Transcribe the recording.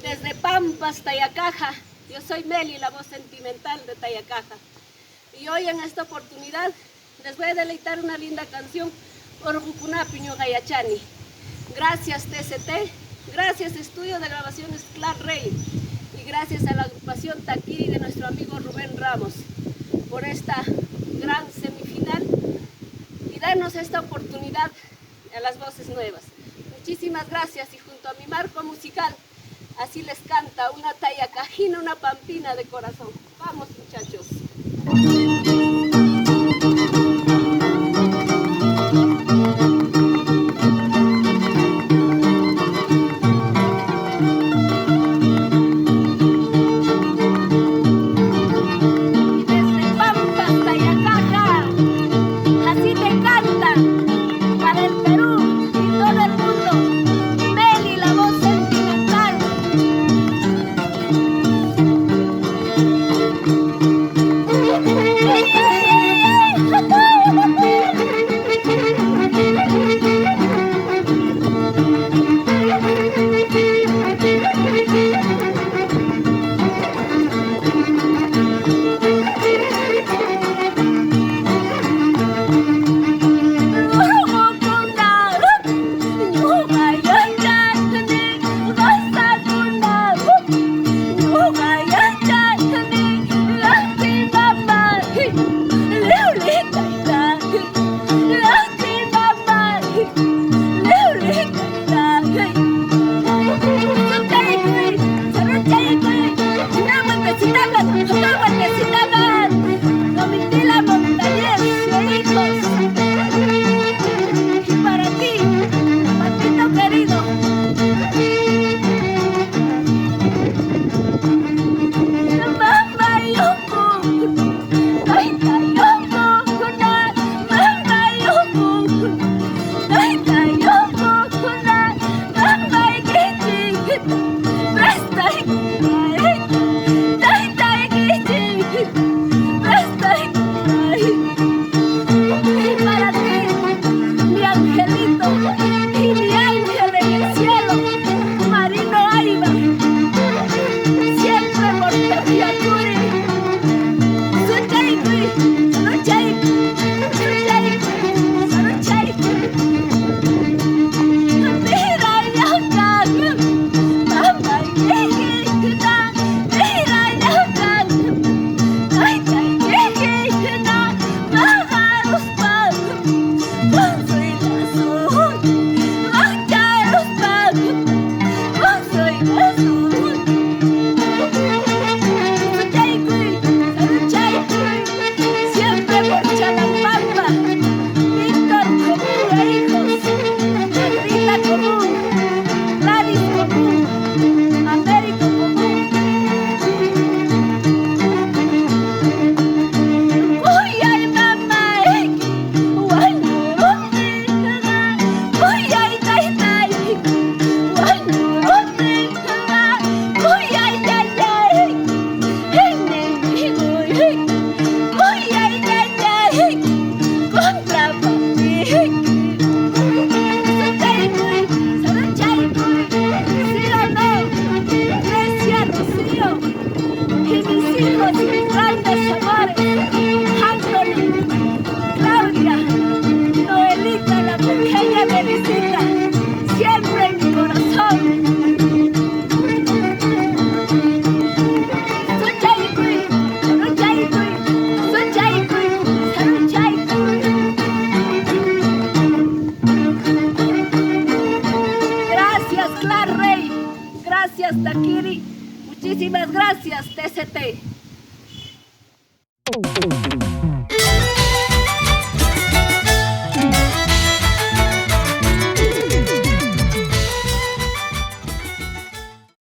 Desde Pampas, Tayacaja, yo soy Meli, la voz sentimental de Tayacaja. Y hoy en esta oportunidad les voy a deleitar una linda canción por Rucunapiño Gayachani. Gracias TCT, gracias Estudio de Grabaciones Clark Rey y gracias a la agrupación Taquiri de nuestro amigo Rubén Ramos por esta gran semifinal y darnos esta oportunidad a las voces nuevas. Muchísimas gracias y junto a mi marco musical así les canta una tayacajina, una pampina de corazón. Vamos muchachos. gracias, Takiri. Muchísimas gracias, TCT.